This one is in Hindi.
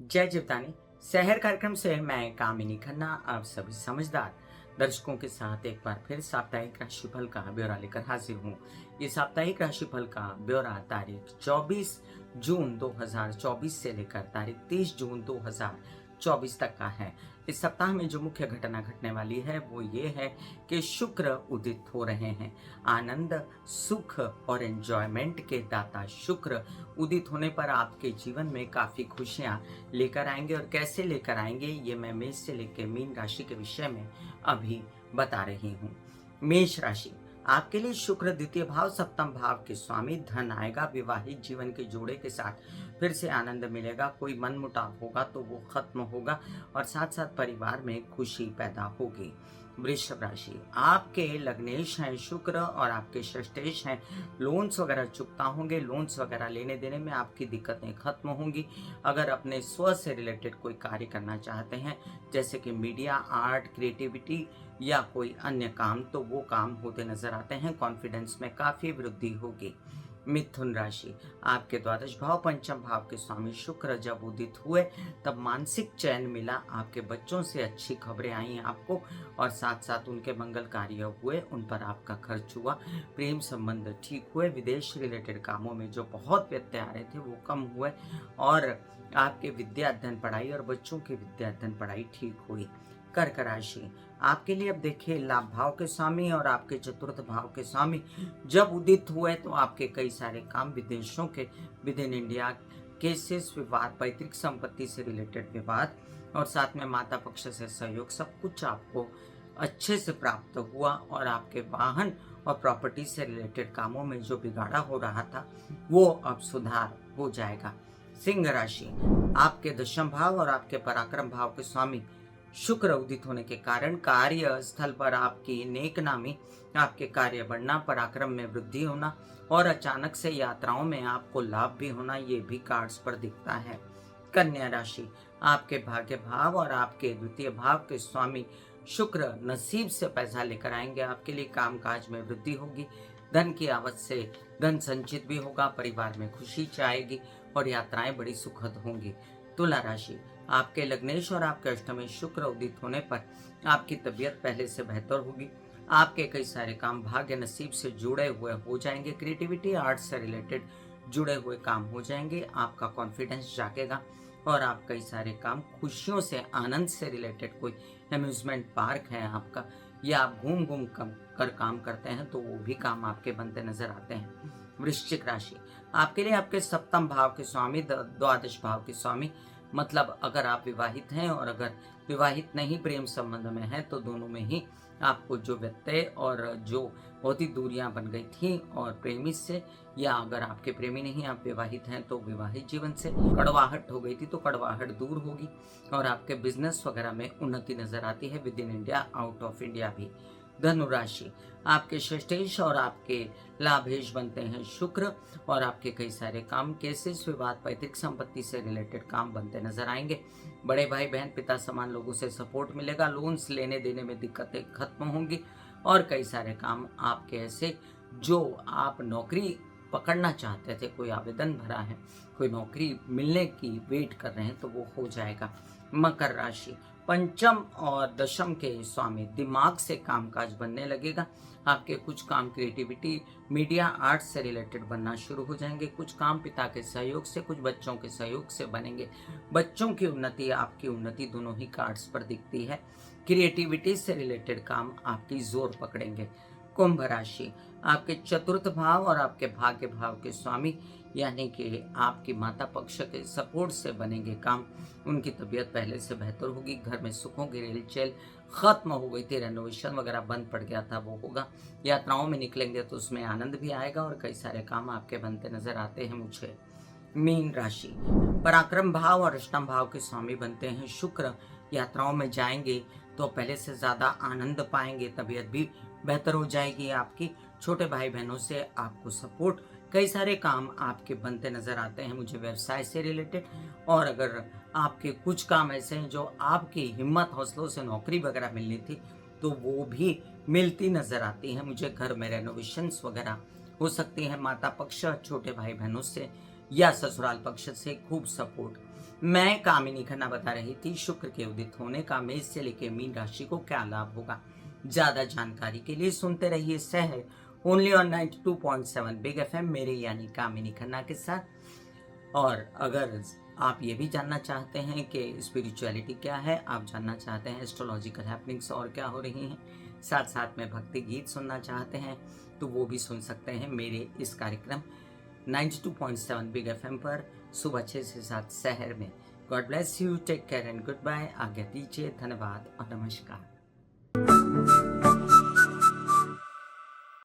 जय जीवदानी। शहर कार्यक्रम से मैं कामिनी खन्ना आप सभी समझदार दर्शकों के साथ एक बार फिर साप्ताहिक राशिफल का ब्यौरा लेकर हाजिर हूँ। ये साप्ताहिक राशिफल का ब्यौरा तारीख 24 जून 2024 से लेकर तारीख 30 जून 2024 तक का है। इस सप्ताह में जो मुख्य घटना घटने वाली है वो ये है कि शुक्र उदित हो रहे हैं। आनंद, सुख और एंजॉयमेंट के दाता शुक्र उदित होने पर आपके जीवन में काफी खुशियां लेकर आएंगे। और कैसे लेकर आएंगे ये मैं मेष से लेकर मीन राशि के विषय में अभी बता रही हूँ। मेष राशि, आपके लिए शुक्र द्वितीय भाव सप्तम भाव के स्वामी, धन आएगा, विवाहित जीवन के जोड़े के साथ फिर से आनंद मिलेगा, कोई मनमुटाव होगा तो वो खत्म होगा और साथ साथ परिवार में खुशी पैदा होगी। वृषभ राशि, आपके लग्नेश हैं शुक्र और आपके षष्ठेश हैं। लोन्स वगैरह चुकता होंगे, लोन्स वगैरह लेने देने में आपकी दिक्कतें खत्म होंगी। अगर अपने स्व से रिलेटेड कोई कार्य करना चाहते हैं जैसे कि मीडिया, आर्ट, क्रिएटिविटी या कोई अन्य काम, तो वो काम होते नजर आते हैं। कॉन्फिडेंस में काफी वृद्धि होगी। मिथुन राशि, आपके द्वादश भाव पंचम भाव के स्वामी शुक्र जब उदित हुए तब मानसिक चैन मिला, आपके बच्चों से अच्छी खबरें आई आपको और साथ साथ उनके मंगल कार्य हुए, उन पर आपका खर्च हुआ, प्रेम संबंध ठीक हुए, विदेश रिलेटेड कामों में जो बहुत व्यत्यय आ रहे थे वो कम हुए और आपके विद्या अध्ययन पढ़ाई और बच्चों की विद्या अध्ययन पढ़ाई ठीक हुई। कर्क राशि, आपके लिए अब देखिए लाभ भाव के स्वामी और आपके चतुर्थ भाव के स्वामी जब उदित हुए तो आपके कई सारे काम विदेशों के, विद इन इंडिया केसेस, विवाद, पैतृक संपत्ति से रिलेटेड विवाद और साथ में माता पक्ष से सहयोग, सब कुछ आपको अच्छे से प्राप्त हुआ और आपके वाहन और प्रॉपर्टी से रिलेटेड कामों में जो बिगाड़ा हो रहा था वो अब सुधार हो जाएगा। सिंह राशि, आपके दशम भाव और आपके पराक्रम भाव के स्वामी शुक्र उदित होने के कारण कार्य स्थल पर आपकी नेक नामी, आपके कार्य बढ़ना, पराक्रम में वृद्धि होना और अचानक से यात्राओं में आपको लाभ भी होना, ये भी कार्ड्स पर दिखता है। कन्या राशि, आपके भाग्य भाव और आपके द्वितीय भाव के स्वामी शुक्र नसीब से पैसा लेकर आएंगे, आपके लिए कामकाज में वृद्धि होगी, धन की आवक से धन संचित भी होगा, परिवार में खुशी छाएगी और यात्राएं बड़ी सुखद होंगी। तुला राशि, आपके लग्नेश और आपके अष्टमेश शुक्र उदित होने पर आपकी तबीयत पहले से बेहतर होगी, आपके कई सारे काम भाग्य नसीब से जुड़े हुए हो जाएंगे, क्रिएटिविटी आर्ट से रिलेटेड जुड़े हुए काम हो जाएंगे, आपका कॉन्फिडेंस जागेगा और आप कई सारे काम खुशियों से, आनंद से रिलेटेड, कोई अम्यूजमेंट पार्क है आपका या आप घूम घूम कर काम करते हैं तो वो भी काम आपके बनते नजर आते हैं। वृश्चिक राशि, आपके लिए आपके सप्तम भाव के स्वामी द्वादश भाव के स्वामी, मतलब अगर आप विवाहित हैं और अगर विवाहित नहीं प्रेम संबंध में हैं तो दोनों में ही आपको जो व्यत्यय और जो बहुत ही दूरियां बन गई थी और प्रेमी से, या अगर आपके प्रेमी नहीं आप विवाहित हैं तो विवाहित जीवन से कड़वाहट हो गई थी तो कड़वाहट दूर होगी और आपके बिजनेस वगैरह में उन्नति नजर आती है, with in India, out of India भी। धनु राशि, आपके षष्ठेश और आपके लाभेश बनते हैं शुक्र और आपके कई सारे काम, केसेस, विवाद, पैतृक संपत्ति से रिलेटेड काम बनते नजर आएंगे। बड़े भाई बहन पिता समान लोगों से सपोर्ट मिलेगा, लोन्स लेने देने में दिक्कतें खत्म होंगी और कई सारे काम आपके ऐसे जो आप नौकरी पकड़ना चाहते थे, कोई आवेदन भरा है, कोई नौकरी मिलने की वेट कर रहे हैं तो वो हो जाएगा। मकर राशि, पंचम और दशम के स्वामी, दिमाग से कामकाज बनने लगेगा, आपके कुछ काम क्रिएटिविटी, मीडिया, आर्ट से रिलेटेड बनना शुरू हो जाएंगे, कुछ काम पिता के सहयोग से, कुछ बच्चों के सहयोग से बनेंगे, बच्चों की उन्नति, आपकी उन्नति दोनों ही कार्ड्स पर दिखती है, क्रिएटिविटी से रिलेटेड काम आपकी जोर पकड़ेंगे। कुंभ राशि, आपके चतुर्थ भाव और आपके भाग्य भाव के स्वामी यानी कि आपकी माता पक्ष के सपोर्ट से बनेंगे काम, उनकी तबीयत पहले से बेहतर होगी, घर में सुखों की रेलचेल खत्म हो गई थी, रेनोवेशन वगैरह बंद पड़ गया था वो होगा, यात्राओं में निकलेंगे तो उसमें आनंद भी आएगा और कई सारे काम आपके बनते नजर आते हैं मुझे। मीन राशि, पराक्रम भाव और अष्टम भाव के स्वामी बनते हैं शुक्र, यात्राओं में जाएंगे तो पहले से ज्यादा आनंद पाएंगे, तबीयत भी बेहतर हो जाएगी आपकी, छोटे भाई बहनों से आपको सपोर्ट, कई सारे काम आपके बनते नजर आते हैं मुझे व्यवसाय से रिलेटेड। और अगर आपके कुछ काम ऐसे हैं जो आपकी हिम्मत हौसलों से नौकरी वगैरह मिलनी थी तो वो भी मिलती नजर आती है मुझे, घर में रेनोवेशंस वगैरह हो सकती है, माता पक्ष छोटे भाई बहनों से या ससुराल पक्ष से खूब सपोर्ट। मैं कामिनी खन्ना बता रही थी शुक्र के उदित होने का मेष से लेकर मीन राशि को क्या लाभ होगा। ज्यादा जानकारी के लिए सुनते रहिए शहर ओनली ऑन 92.7 बिग एफएम मेरे यानी कामिनी खन्ना के साथ। और अगर आप ये भी जानना चाहते हैं कि स्पिरिचुअलिटी क्या है, आप जानना चाहते हैं एस्ट्रोलॉजिकल हैपनिंग्स और क्या हो रही हैं, साथ साथ में भक्ति गीत सुनना चाहते हैं, तो वो भी सुन सकते हैं मेरे इस कार्यक्रम 92.7 बिग एफएम पर सुबह 6 से 7 शहर में। God bless you, take care and good bye. आज्ञा दीजिए, धन्यवाद और नमस्कार।